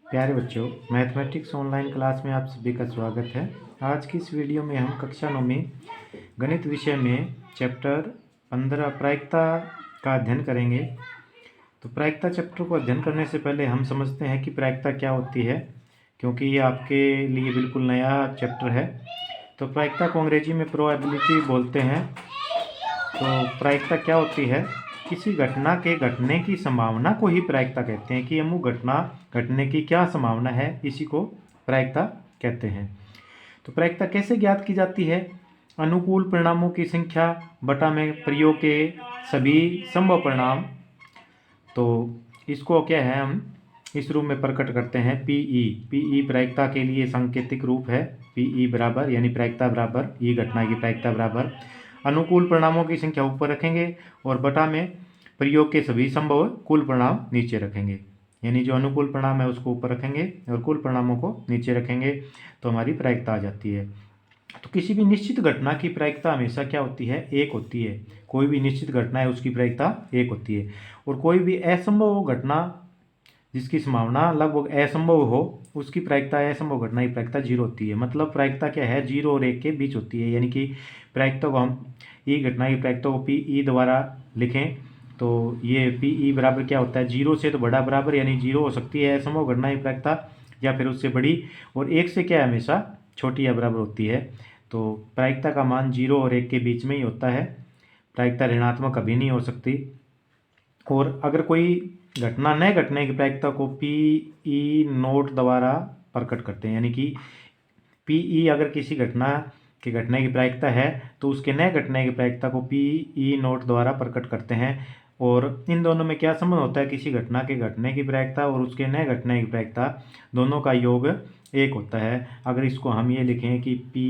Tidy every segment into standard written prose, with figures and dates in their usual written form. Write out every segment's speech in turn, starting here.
प्यारे बच्चों, mathematics online class में आप सभी का स्वागत है। आज की इस वीडियो में हम कक्षा 9 में गणित विषय में चैप्टर 15 प्रायिकता का अध्ययन करेंगे। तो प्रायिकता चैप्टर को अध्ययन करने से पहले हम समझते हैं कि प्रायिकता क्या होती है, क्योंकि ये आपके लिए बिल्कुल नया चैप्टर है। तो प्रायिकता को अंग्रेजी में प्रोबेबिलिटी बोलते हैं। तो प्रायिकता क्या होती है? किसी घटना के घटने की संभावना को ही प्रायिकता कहते हैं कि अमुक घटना घटने की क्या संभावना है, इसी को प्रायिकता कहते हैं। तो प्रायिकता कैसे ज्ञात की जाती है? अनुकूल परिणामों की संख्या बटा में प्रयोग के सभी संभव परिणाम। तो इसको क्या है, हम इस रूप में प्रकट करते हैं। पीई प्रायिकता के लिए सांकेतिक रूप है। पीई बराबर यानी प्रायिकता बराबर ई घटना की प्रायिकता बराबर अनुकूल परिणामों की संख्या ऊपर रखेंगे और बटा में प्रयोग के सभी संभव कुल परिणाम नीचे रखेंगे। यानी जो अनुकूल परिणाम है उसको ऊपर रखेंगे और कुल परिणामों को नीचे रखेंगे, तो हमारी प्रायिकता आ जाती है। तो किसी भी निश्चित घटना की प्रायिकता हमेशा क्या होती है? एक होती है। कोई भी निश्चित घटना है उसकी प्रायिकता एक होती है। और कोई भी असंभव घटना जिसकी संभावना लगभग असंभव हो, उसकी प्रायिकता असंभव घटना की प्रायिकता 0 होती है। मतलब प्रायिकता क्या है? 0 और 1 के बीच होती है। यानी कि प्रायिकता को हम ई घटना की प्रायिकता को पी ई द्वारा लिखें तो ये पी ई बराबर क्या होता है? 0 से तो बड़ा बराबर, यानी 0 हो सकती है असंभव घटना की प्रायिकता या फिर उससे बड़ी, और 1 से क्या है? हमेशा छोटी या बराबर होती है। तो प्रायिकता का मान 0 और 1 के बीच में ही होता है। प्रायिकता ऋणात्मक कभी नहीं हो सकती। और अगर कोई घटना न घटने की प्रायिकता को पी ई नोट द्वारा प्रकट करते हैं। यानी कि पी ई अगर किसी घटना के घटने की प्रायिकता है तो उसके न घटने की प्रायिकता को पी ई नोट द्वारा प्रकट करते हैं। और इन दोनों में क्या संबंध होता है? किसी घटना के घटने की प्रायिकता और उसके न घटने की प्रायिकता दोनों का योग एक होता है। अगर इसको हम ये लिखें कि पी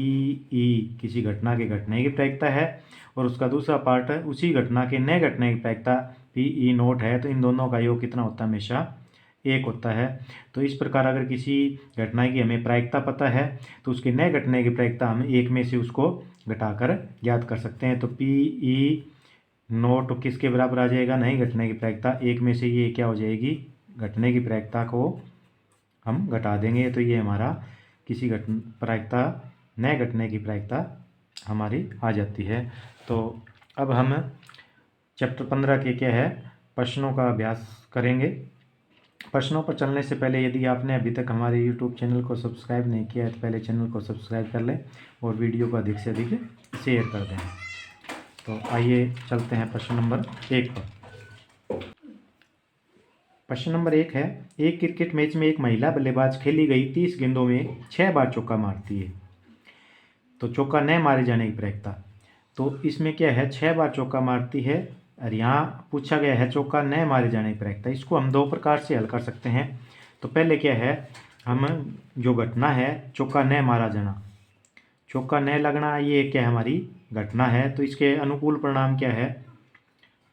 ई किसी घटना के घटने की प्रायिकता है और उसका दूसरा पार्ट उसी घटना के न घटने की प्रायिकता पी ई नोट है, तो इन दोनों का योग कितना होता है? हमेशा एक होता है। तो इस प्रकार अगर किसी घटना की हमें प्रायिकता पता है तो उसके न घटने की प्रायिकता हम एक में से उसको घटाकर ज्ञात कर सकते हैं। तो पी ई नोट किसके बराबर आ जाएगा? नहीं घटने की प्रायिकता। एक में से ये क्या हो जाएगी? घटने की प्रायिकता को हम घटा देंगे, तो ये हमारा किसी प्रायिकता न घटने की प्रायिकता हमारी आ जाती है। तो अब हम चैप्टर 15 के क्या है, प्रश्नों का अभ्यास करेंगे। प्रश्नों पर चलने से पहले यदि आपने अभी तक हमारे यूट्यूब चैनल को सब्सक्राइब नहीं किया है तो पहले चैनल को सब्सक्राइब कर लें और वीडियो को अधिक से अधिक शेयर कर दें। तो आइए चलते हैं प्रश्न नंबर 1 पर। प्रश्न नंबर 1 है, एक क्रिकेट मैच में एक महिला बल्लेबाज खेली गई 30 गेंदों में 6 बार चौका मारती है। तो चौका न मारे जाने की प्रायिकता। तो इसमें क्या है? 6 बार चौका मारती है और यहाँ पूछा गया है चौका न मारे जाने की प्रायिकता। इसको हम दो प्रकार से हल कर सकते हैं। तो पहले क्या है, हम जो घटना है चौका न मारा जाना, चौका न लगना, ये क्या है? हमारी घटना है। तो इसके अनुकूल परिणाम क्या है?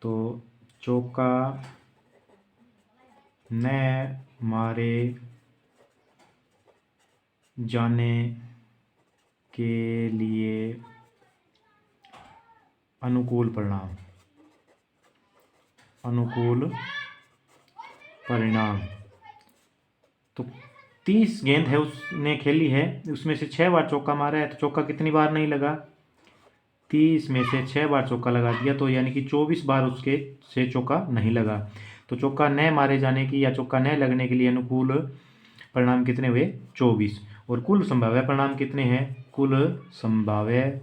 तो चौका न मारे जाने के लिए अनुकूल परिणाम, अनुकूल परिणाम। तो 30 गेंद है उसने खेली है, उसमें से 6 बार चौका मारा है। तो चौका कितनी बार नहीं लगा? 30 में से 6 बार चौका लगा दिया, तो यानी कि 24 बार उसके से चौका नहीं लगा। तो चौका न मारे जाने की या चौका न लगने के लिए अनुकूल परिणाम कितने हुए? 24। और कुल संभाव्य परिणाम कितने हैं? कुल संभाव्य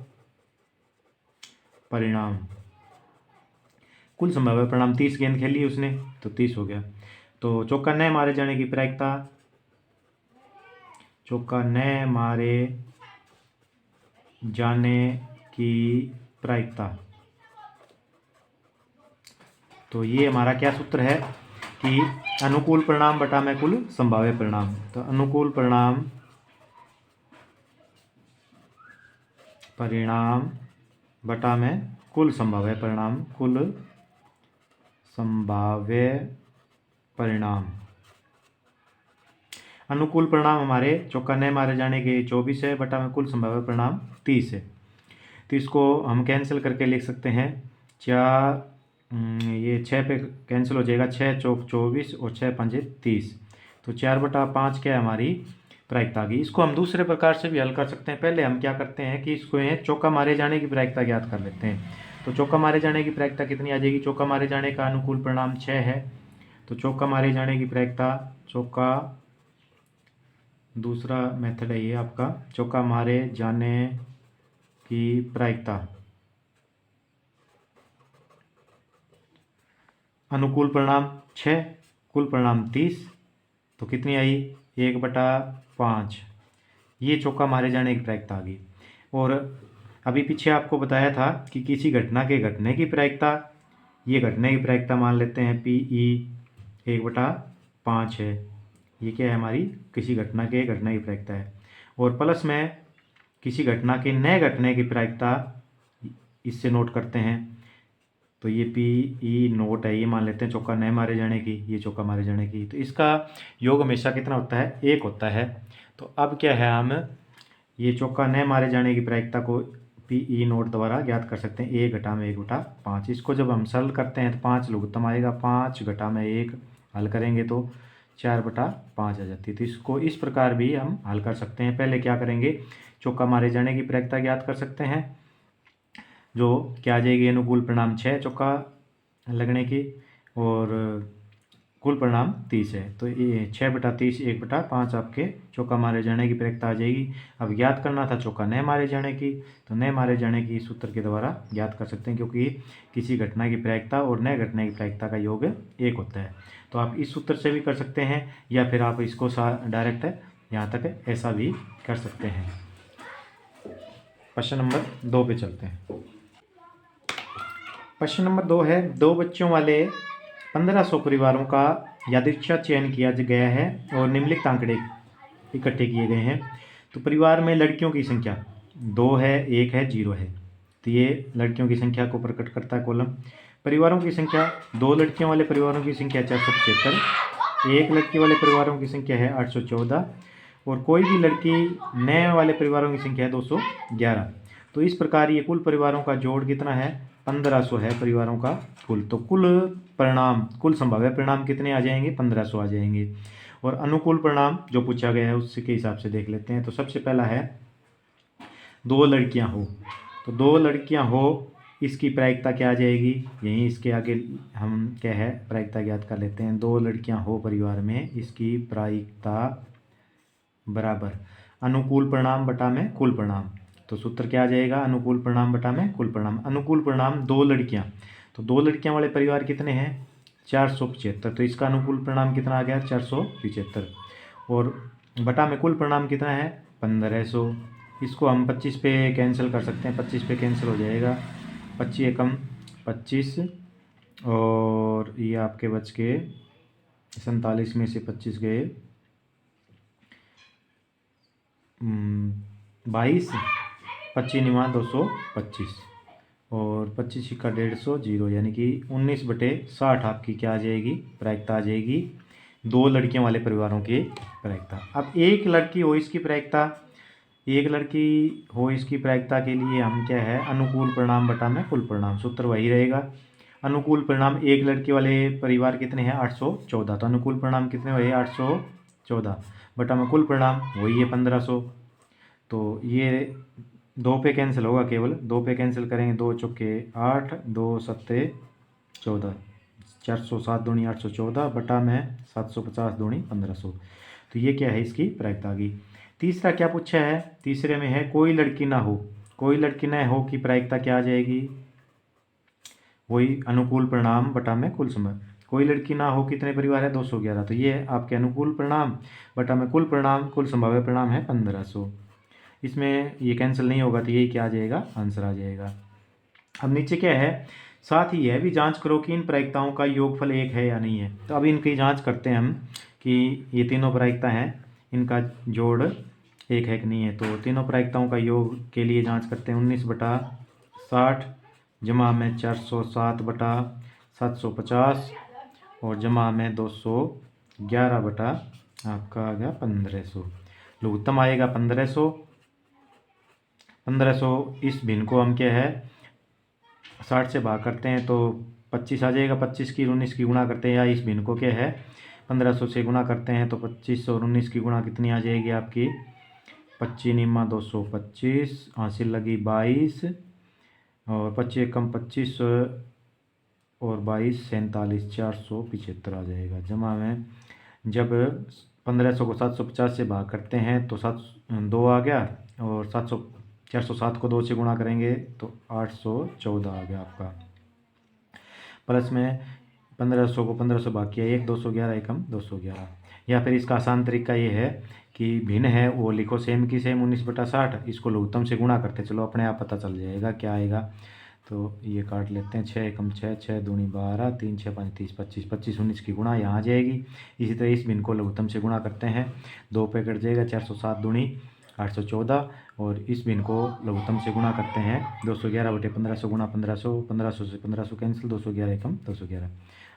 परिणाम, कुल संभाव्य परिणाम 30 गेंद खेली उसने तो 30 हो गया। तो चौका न मारे जाने की प्रायिकता, चौका न मारे जाने की प्रायिकता, तो ये हमारा क्या सूत्र है कि अनुकूल परिणाम बटा में कुल संभाव्य परिणाम। तो अनुकूल परिणाम बटा में कुल संभाव्य परिणाम, कुल संभाव्य परिणाम। अनुकूल परिणाम हमारे चौका न मारे जाने के 24 है बटा में कुल संभाव्य परिणाम 30 है। तो इसको हम कैंसिल करके लिख सकते हैं। ये 6 पे कैंसिल हो जाएगा, 6 चौक 24 और 6 पंजे 30। तो 4/5 क्या है हमारी प्रायिकता आ गई। इसको हम दूसरे प्रकार से भी हल कर सकते हैं। पहले हम क्या करते हैं कि इसको चौका मारे जाने की प्रायिकता ज्ञात कर लेते हैं। तो चौका मारे जाने की प्रायिकता कितनी आ जाएगी। चौका मारे जाने का अनुकूल परिणाम 6 है। तो चौका मारे जाने की प्रायिकता, चौका दूसरा मेथड है ये आपका, चौका मारे जाने की प्रायिकता अनुकूल परिणाम 6, कुल परिणाम 30, तो कितनी आई 1/5। ये चौका मारे जाने की प्रायिकता आ गई। और अभी पीछे आपको बताया था कि किसी घटना के घटने की प्रायिकता, ये घटने की प्रायिकता मान लेते हैं PE 1/5 है। ये क्या है हमारी किसी घटना के घटने की प्रायिकता है। और प्लस में किसी घटना के नए घटने की प्रायिकता इससे नोट करते हैं। तो ये PE नोट है, ये मान लेते हैं चौका नए मारे जाने की, ये चौका मारे जाने की। तो इसका योग हमेशा कितना होता है, 1 होता है। तो अब क्या है, हम ये चौका नए मारे जाने की प्रायिकता को PE नोट द्वारा ज्ञात कर सकते हैं। 1 घटा में 1/5। इसको जब हम सरल करते हैं तो 5 लघुत्तम आएगा, 5 घटा में 1 हल करेंगे तो 4/5 आ जाती है। तो इसको इस प्रकार भी हम हल कर सकते हैं। पहले क्या करेंगे, चौका मारे जाने की प्रायिकता ज्ञात कर सकते हैं, जो क्या आ जाएगी अनुकूल परिणाम 6 चौका लगने की, और कुल परिणाम 30 है। तो ये 6/30 1/5 आपके चौका मारे जाने की प्रायिकता आ जाएगी। अब ज्ञात करना था चौका नए मारे जाने की, तो नए मारे जाने की सूत्र के द्वारा ज्ञात कर सकते हैं, क्योंकि किसी घटना की प्रायिकता और नए घटना की प्रायिकता का योग 1 होता है। तो आप इस सूत्र से भी कर सकते हैं, या फिर आप इसको डायरेक्ट यहाँ तक ऐसा भी कर सकते हैं। प्रश्न नंबर 2 पे चलते हैं। प्रश्न नंबर 2 है, 2 बच्चों वाले 1500 परिवारों का यादृच्छिक चयन किया गया है और निम्नलिखित आंकड़े इकट्ठे किए गए हैं। तो परिवार में लड़कियों की संख्या 2 है, 1 है, 0 है। तो ये लड़कियों की संख्या को प्रकट करता है कॉलम। परिवारों की संख्या, 2 लड़कियों वाले परिवारों की संख्या 475, 1 लड़की वाले परिवारों की संख्या है 814, और कोई भी लड़की नए वाले परिवारों की संख्या है 211। तो इस प्रकार ये कुल परिवारों का जोड़ कितना है, 1500 है परिवारों का कुल। तो कुल परिणाम, कुल संभाव्य परिणाम कितने आ जाएंगे, 1500 आ जाएंगे। और अनुकूल परिणाम जो पूछा गया है उसके हिसाब से देख लेते हैं। तो सबसे पहला है 2 लड़कियां हो। तो 2 लड़कियां हो, इसकी प्रायिकता क्या आ जाएगी, यहीं इसके आगे हम क्या है प्रायिकता ज्ञात कर लेते हैं। 2 लड़कियां हो परिवार में, इसकी प्रायिकता बराबर अनुकूल परिणाम बटा में कुल परिणाम। तो सूत्र क्या आ जाएगा, अनुकूल परिणाम बटा में कुल परिणाम। अनुकूल परिणाम 2 लड़कियां, तो 2 लड़कियां वाले परिवार कितने हैं, 475। तो इसका अनुकूल परिणाम कितना आ गया, 475। और बटा में कुल परिणाम कितना है, 1500। इसको हम 25 पे कैंसिल कर सकते हैं, 25 पे कैंसिल हो जाएगा, 25 एकम 25, और ये आपके बच के 47 में से 25 गए 22, 25 निमा 225, और 25 का 150 0, यानी कि 19/60 आपकी क्या आ जाएगी, प्रायिकता आ जाएगी 2 लड़कियों वाले परिवारों की प्रायिकता। अब एक लड़की हो इसकी प्रायिकता, एक लड़की हो इसकी प्रायिकता के लिए हम क्या है, अनुकूल परिणाम बटा में कुल परिणाम, सूत्र वही रहेगा। अनुकूल परिणाम एक लड़की वाले परिवार कितने हैं, 814। तो अनुकूल परिणाम कितने हुए, 814 बटा में कुल परिणाम वही है 1500। तो ये 2 पे कैंसिल होगा, केवल 2 पे कैंसिल करेंगे, 2 चौके 8, 2 सत्ते 14, 407 दूनी 814 बटा में 750 दूनी 1500। तो ये क्या है, इसकी प्रायिकता आ गई। तीसरा क्या पूछा है, तीसरे में है कोई लड़की ना हो। कोई लड़की ना हो की प्रायिकता क्या आ जाएगी, वही अनुकूल परिणाम बटा में कुल समय। कोई लड़की ना हो कितने परिवार है, 211। तो ये आपके अनुकूल परिणाम बटा में कुल परिणाम, कुल संभाव्य परिणाम है 1500। इसमें ये कैंसिल नहीं होगा, तो यही क्या आ जाएगा, आंसर आ जाएगा। अब नीचे क्या है, साथ ही यह भी जांच करो कि इन प्रायिकताओं का योगफल 1 है या नहीं है। तो अब इनकी जांच करते हैं हम कि ये तीनों प्रायिकता हैं, इनका जोड़ 1 है कि नहीं है। तो तीनों प्रायिकताओं का योग के लिए जांच करते हैं। 19/60 जमा में 407 बटा 750, और जमा में 211 बटा आपका आ गया 1500। लघुत्तम आएगा 1500। 1500 इस भिन्न को हम क्या है 60 से भाग करते हैं तो 25 आ जाएगा। 25 की 19 की गुणा करते हैं, या इस भिन्न को क्या है 1500 से गुणा करते हैं तो 25 और 19 की गुणा कितनी आ जाएगी आपकी 25 निम्मा 225, हासिल लगी 22 और 25 एकम 25 और 22 47 475 आ जाएगा। जमा में जब 1500 को 750 से भाग करते हैं तो 2 आ गया और 407 को 2 से गुणा करेंगे तो 814 आ गया आपका। प्लस में 1500 को 1500 भाग किया 1 211 एकम 211। या फिर इसका आसान तरीका ये है कि भिन्न है वो लिखो सेम की सेम 19/60, इसको लघुत्तम से गुणा करते चलो अपने आप पता चल जाएगा क्या आएगा। तो ये काट लेते हैं 6 एकम 6 6 दूनी 12 3 6 5 30 25 25 19 की गुणा यहाँ आ जाएगी। इसी तरह इस भिन्न को लघुत्तम से गुणा करते हैं 2 पे कट जाएगा 407 दूनी 814 और इस भिन्न को लघुत्तम से गुणा करते हैं 211/1500 गुणा 1500 1500 से 1500 कैंसिल 211 एकम 211।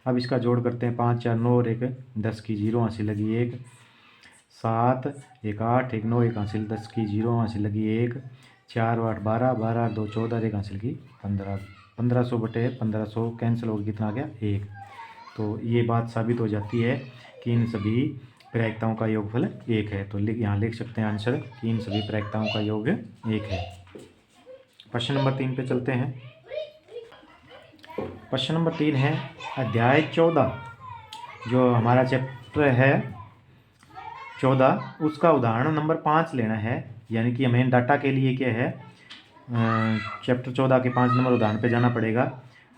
अब इसका जोड़ करते हैं 5 4 9 और 1 10 की 0 हासिल लगी 1 7 1 8 1 9 1 हासिल 10 की 0 हासिल लगी 1 4 8 12 12 2 14 1 हासिल की 15 1500/1500 कैंसिल हो कितना आ गया 1। तो ये बात साबित हो जाती है कि इन सभी प्रायिकताओं का योगफल 1 है। तो यहाँ लिख सकते हैं आंसर कि इन सभी प्रायिकताओं का योग 1 है। प्रश्न नंबर 3 पे चलते हैं। प्रश्न नंबर 3 है अध्याय 14 जो हमारा चैप्टर है 14 उसका उदाहरण नंबर 5 लेना है। यानी कि हमें डाटा के लिए क्या है चैप्टर 14 के 5 नंबर उदाहरण पे जाना पड़ेगा।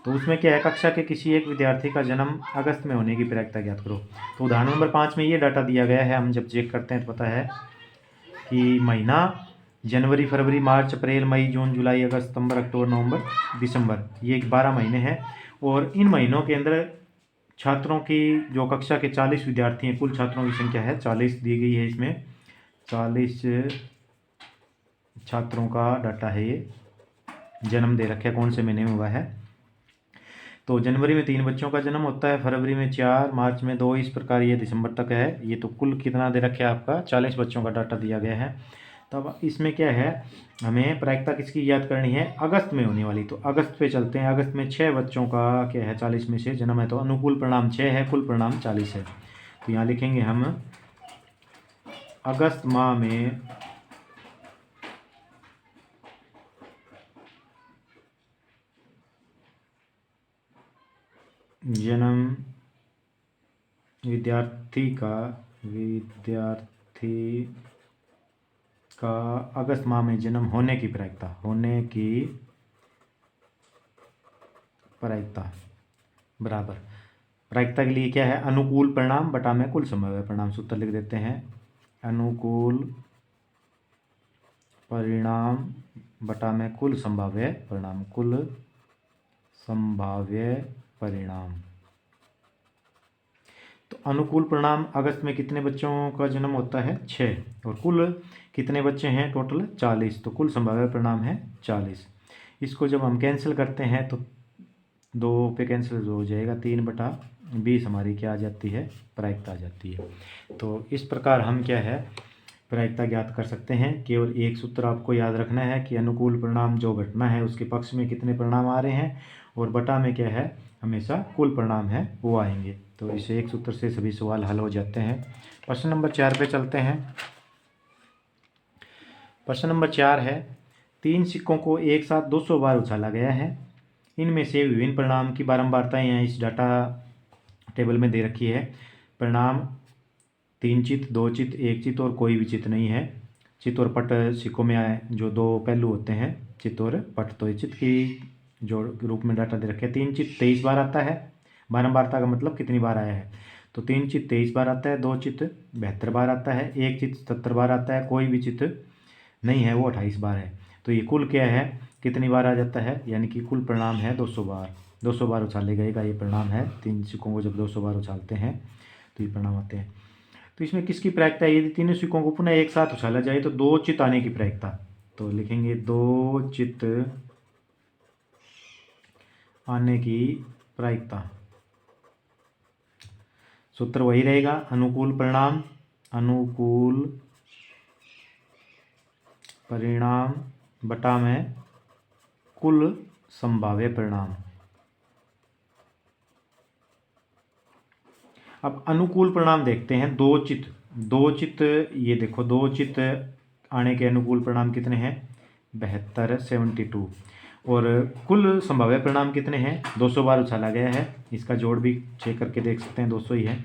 तो उसमें क्या है कक्षा के किसी एक विद्यार्थी का जन्म अगस्त में होने की प्रायिकता ज्ञात करो। तो उदाहरण नंबर 5 में ये डाटा दिया गया है। हम जब चेक करते हैं तो पता है कि महीना जनवरी फरवरी मार्च अप्रैल मई जून जुलाई अगस्त सितंबर अक्टूबर नवंबर दिसंबर, ये 12 महीने हैं। और इन महीनों के अंदर छात्रों की जो कक्षा के 40 विद्यार्थी हैं, कुल छात्रों की संख्या है 40 दी गई है। इसमें 40 छात्रों का डाटा है। ये जन्म दे रखे कौन से महीने में हुआ है। तो जनवरी में 3 बच्चों का जन्म होता है, फरवरी में 4, मार्च में 2, इस प्रकार ये दिसंबर तक है। ये तो कुल कितना दे रखे आपका 40 बच्चों का डाटा दिया गया है। तब इसमें क्या है हमें प्रायिकता किसकी याद करनी है अगस्त में होने वाली। तो अगस्त पे चलते हैं। अगस्त में 6 बच्चों का क्या है 40 में से जन्म है, तो अनुकूल परिणाम 6 है, कुल परिणाम 40 है। तो यहाँ लिखेंगे हम अगस्त माह में जन्म विद्यार्थी का अगस्त माह में जन्म होने की प्रायिकता बराबर प्रायिकता के लिए क्या है अनुकूल परिणाम बटा में कुल संभाव्य परिणाम। सूत्र लिख देते हैं अनुकूल परिणाम बटा में कुल संभाव्य परिणाम, कुल संभाव्य परिणाम। तो अनुकूल परिणाम अगस्त में कितने बच्चों का जन्म होता है 6 और कुल कितने बच्चे हैं टोटल 40, तो कुल संभाव्य परिणाम है 40। इसको जब हम कैंसिल करते हैं तो 2 पे कैंसिल हो जाएगा 3/20 हमारी क्या आ जाती है प्रायिकता आ जाती है। तो इस प्रकार हम क्या है प्रायिकता ज्ञात कर सकते हैं। केवल एक सूत्र आपको याद रखना है कि अनुकूल परिणाम जो घटना है उसके पक्ष में कितने परिणाम आ रहे हैं और बटा में क्या है हमेशा कुल परिणाम है वो आएंगे। तो इस एक सूत्र से सभी सवाल हल हो जाते हैं। प्रश्न नंबर 4 पे चलते हैं। प्रश्न नंबर 4 है 3 सिक्कों को एक साथ 200 बार उछाला गया है। इनमें से विभिन्न परिणाम की बारंबारताएं यहाँ इस डाटा टेबल में दे रखी है। परिणाम 3 चित्त 2 चित्त 1 चित्त और कोई भी चित्त नहीं है। चित्त और पट सिक्कों में आए जो 2 पहलू होते हैं चित्त और पट, तो चित्त की जो रूप में डाटा दे रखे 3 चित्त 23 बार आता है। बारंबारता का मतलब कितनी बार आया है, तो 3 चित्त 23 बार आता है, 2 चित्त 72 बार आता है, 1 चित्त 77 बार आता है, कोई भी चित्त नहीं है वो 28 बार है। तो ये कुल क्या है कितनी बार आ जाता है, यानी कि कुल परिणाम है 200 बार। 200 बार उछाले गए का ये परिणाम है। 3 सिक्कों को जब 200 बार उछालते हैं तो ये परिणाम आते हैं। तो इसमें किसकी प्रायिकता है, यदि तीनों सिक्कों को पुनः एक साथ उछाला जाए तो 2 चित्त आने की प्रायिकता। तो लिखेंगे 2 चित्त आने की प्रायिकता। सूत्र वही रहेगा अनुकूल परिणाम बटा में कुल संभाव्य परिणाम। अब अनुकूल परिणाम देखते हैं। दो चित ये देखो, दो चित आने के अनुकूल परिणाम कितने हैं? 72 72। और कुल संभाव्य परिणाम कितने हैं? 200 बार उछाला गया है। इसका जोड़ भी चेक करके देख सकते हैं, 200 ही है।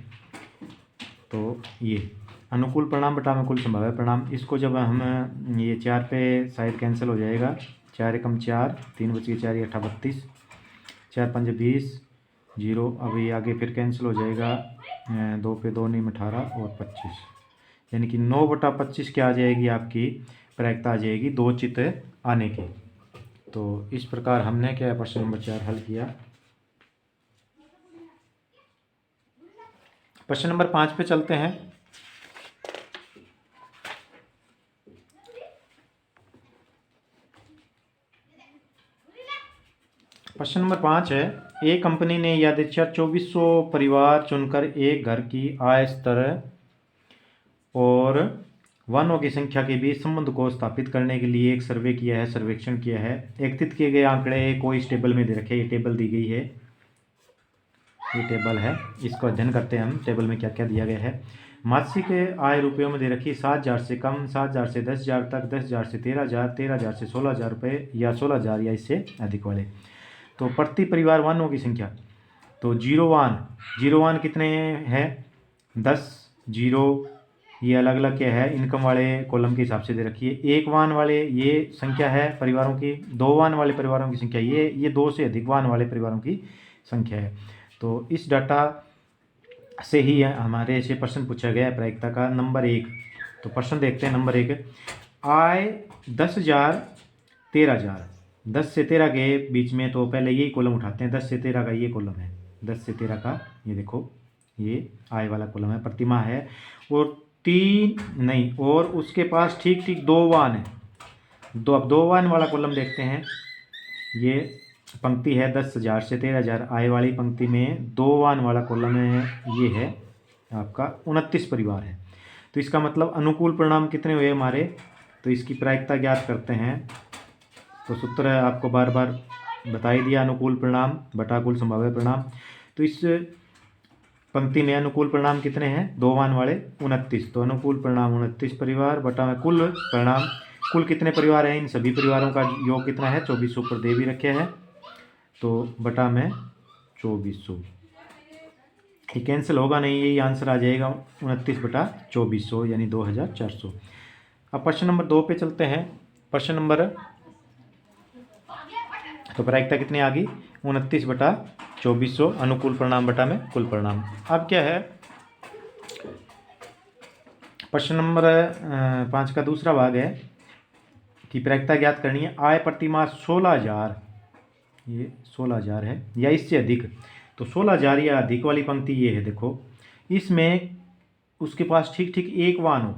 तो ये अनुकूल परिणाम बटा में कुल संभाव्य परिणाम, इसको जब हम ये 4 पे शायद कैंसिल हो जाएगा। 4 एकम 4, 3 बच गए 4 ये 32, 4 पंजे 20, 0। अब ये आगे फिर कैंसिल हो जाएगा, 2 पे 2 नहीं 18 और 25, यानी कि 9/25 क्या आ जाएगी आपकी प्रायिकता आ जाएगी दो चित आने की। तो इस प्रकार हमने क्या प्रश्न नंबर 4 हल किया। प्रश्न नंबर 5 पे चलते हैं। प्रश्न नंबर 5 है, एक कंपनी ने यथेच्छा 2400 परिवार चुनकर एक घर की आय स्तर और वाहनों की संख्या के बीच संबंध को स्थापित करने के लिए एक सर्वे किया है, सर्वेक्षण किया है। एकत्रित किए गए आंकड़े को इस टेबल में दे रखे। ये टेबल दी गई है, ये टेबल है, इसको अध्ययन करते हैं हम। टेबल में क्या क्या दिया गया है। मासिक आय रुपयों में दे रखी 7,000 से कम, 7,000 से 10,000 तक, 10,000 से 13,000, 13,000 से 16,000 रुपये या 16,000 या इससे अधिक वाले। तो प्रति परिवार वाहनों की संख्या, तो जीरो वाहन कितने हैं? 10 जीरो। ये अलग अलग क्या है? इनकम वाले कॉलम के हिसाब से दे रखी है। एक वाहन वाले ये संख्या है परिवारों की। दो वाहन वाले परिवारों की संख्या ये 2 से अधिक वाहन वाले परिवारों की संख्या है। तो इस डाटा से ही हमारे से प्रश्न पूछा गया है प्रायिकता का। नंबर 1, तो प्रश्न देखते हैं। नंबर 1, आय 10,000 13,000, 10 से 13 के बीच में, तो पहले यही कॉलम उठाते हैं। 10 से 13 का ये कॉलम है, 10 से 13 का ये देखो, ये आय वाला कॉलम है, प्रतिमाह है। और 3 नहीं, और उसके पास ठीक ठीक 2 वाहन है। अब 2 वाहन वाला कॉलम देखते हैं। ये पंक्ति है 10,000 से 13,000 आय वाली पंक्ति में 2 वाहन वाला कॉलम है, ये है आपका 29 परिवार है। तो इसका मतलब अनुकूल परिणाम कितने हुए हमारे? तो इसकी प्रायिकता ज्ञात करते हैं। तो सूत्र आपको बार बार बता ही दिया, अनुकूल परिणाम बटा कुल संभाव्य परिणाम। तो इस पंक्ति में अनुकूल परिणाम कितने हैं? 2 वाहन वाले 29। तो अनुकूल परिणाम 29 परिवार बटा में कुल परिणाम, कुल कितने परिवार हैं? इन सभी परिवारों का योग कितना है? 2400 पर दे भी रखे हैं, तो बटा में 2400। ये कैंसिल होगा नहीं, यही आंसर आ जाएगा 29/2400 यानी 2400। अब प्रश्न नंबर 2 पे चलते हैं। प्रश्न नंबर, तो प्रायिकता कितनी आ गई? 29/2400 अनुकूल परिणाम बटा में कुल परिणाम। अब क्या है, प्रश्न नंबर 5 का दूसरा भाग है कि प्रायिकता ज्ञात करनी है। आय प्रतिमाह 16,000, ये 16,000 है या इससे अधिक। तो 16,000 या अधिक वाली पंक्ति ये है, देखो इसमें उसके पास ठीक ठीक एक वाहन हो।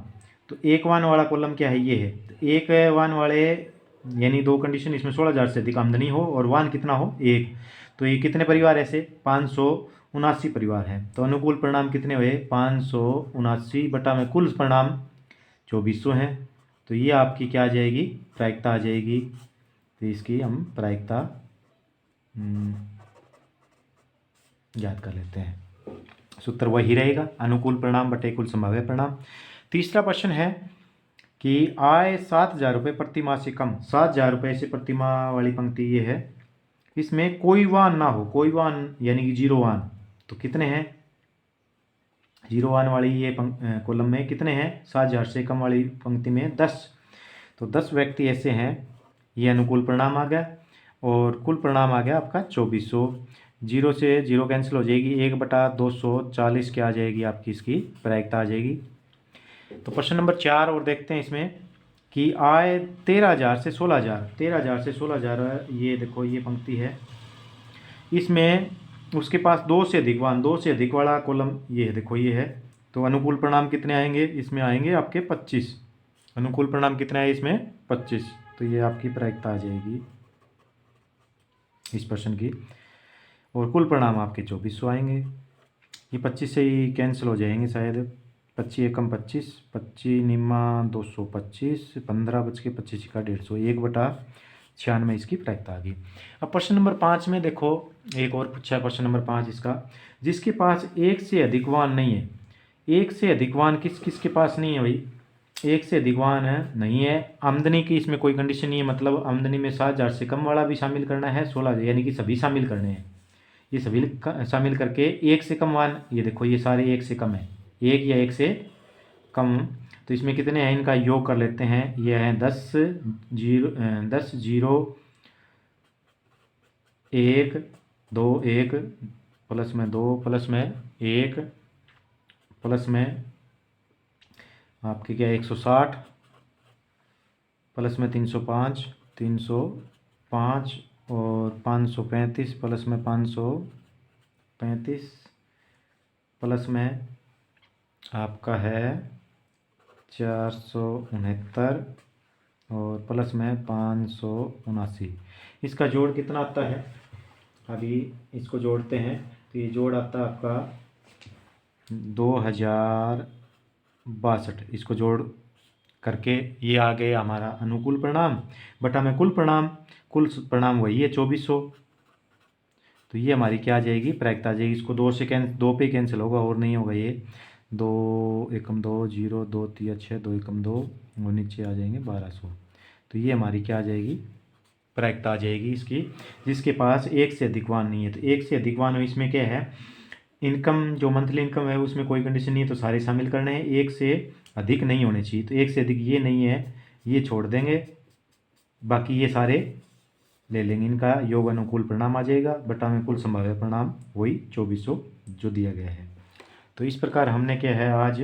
तो एक वाहन वाला कॉलम क्या है? ये है। तो एक वाहन वाले यानी 2 कंडीशन, इसमें 16,000 से अधिक आमदनी हो और वाहन कितना हो? एक। तो ये कितने परिवार ऐसे? 579 परिवार हैं। तो अनुकूल परिणाम कितने हुए? 579 बटा में कुल परिणाम 2400 हैं। तो ये आपकी क्या आ जाएगी? प्रायिकता आ जाएगी। तो इसकी हम प्रायिकता याद कर लेते हैं। सूत्र वही रहेगा, अनुकूल परिणाम बटे कुल संभाव्य परिणाम। तीसरा प्रश्न है कि आय 7,000 रुपये प्रति माह से कम, 7,000 रुपये से प्रति माह वाली पंक्ति ये है। इसमें कोई वाहन ना हो, कोई वाहन यानी कि जीरो वाहन। तो कितने हैं जीरो वाहन वाली ये कॉलम में? कितने हैं? 7,000 से कम वाली पंक्ति में 10। तो 10 व्यक्ति ऐसे हैं। ये अनुकूल परिणाम आ गया और कुल परिणाम आ गया आपका 2400। जीरो से जीरो कैंसिल हो जाएगी, 1/240 क्या आ जाएगी आपकी इसकी प्रायिकता आ जाएगी। तो प्रश्न नंबर 4 और देखते हैं इसमें कि आय 13,000 से 16,000, 13,000 से 16,000, ये देखो ये पंक्ति है। इसमें उसके पास 2 से अधिक वाहन, 2 से अधिक वाला कॉलम ये है, देखो ये है। तो अनुकूल परिणाम कितने आएंगे? इसमें आएंगे आपके 25। अनुकूल परिणाम कितने आए इसमें? 25। तो ये आपकी प्रायिकता आ जाएगी इस प्रश्न की। और कुल परिणाम आपके 2400 आएंगे। ये 25 से ही कैंसिल हो जाएंगे शायद। 25 एकम 25 निम्मा 225, 15 बच के 25 का 150, 1/2 96 इसकी प्रायिकता आ गई। अब प्रश्न नंबर 5 में देखो, एक और पूछा है प्रश्न नंबर 5 इसका, जिसके पास एक से अधिक वाहन नहीं है। एक से अधिक वाहन किस किस के पास नहीं है भाई? एक से अधिक वाहन है नहीं है। आमदनी की इसमें कोई कंडीशन नहीं है, मतलब आमदनी में 7,000 से कम वाला भी शामिल करना है, 16,000, यानी कि सभी शामिल करने हैं। ये सभी शामिल करके एक से कम वाहन, ये देखो ये सारे एक से कम है, एक या एक से कम। तो इसमें कितने हैं, इनका योग कर लेते हैं। ये है 10 0 1 2 1 प्लस में 2 प्लस में 1 प्लस में आपके क्या 160 प्लस में 305 305 और 535 प्लस में 535 प्लस में आपका है 469 और प्लस में 579। इसका जोड़ कितना आता है? अभी इसको जोड़ते हैं तो ये जोड़ आता है आपका 2062। इसको जोड़ करके ये आ गया हमारा अनुकूल परिणाम बटा में कुल परिणाम वही है 2400। तो ये हमारी क्या आ जाएगी, प्रायिकता आ जाएगी। इसको 2 पे कैंसिल होगा और नहीं होगा। ये 2 एकम 2 0 2 3 6 2 एकम 2 और नीचे आ जाएंगे 1200। तो ये हमारी क्या आ जाएगी, प्रायिकता आ जाएगी इसकी, जिसके पास एक से अधिक वाहन नहीं है। तो एक से अधिक वाहन इसमें क्या है, इनकम जो मंथली इनकम है उसमें कोई कंडीशन नहीं है, तो सारे शामिल करने हैं। एक से अधिक नहीं होने चाहिए, तो एक से अधिक ये नहीं है, ये छोड़ देंगे, बाकी ये सारे ले लेंगे। इनका योग अनुकूल परिणाम आ जाएगा बटा में कुल संभाव्य परिणाम वही 2400 जो दिया गया है। तो इस प्रकार हमने क्या है आज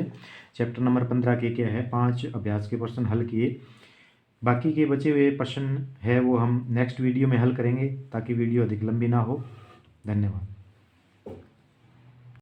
चैप्टर नंबर 15 के क्या है 5 अभ्यास के प्रश्न हल किए। बाकी के बचे हुए प्रश्न है वो हम नेक्स्ट वीडियो में हल करेंगे, ताकि वीडियो अधिक लंबी ना हो। धन्यवाद।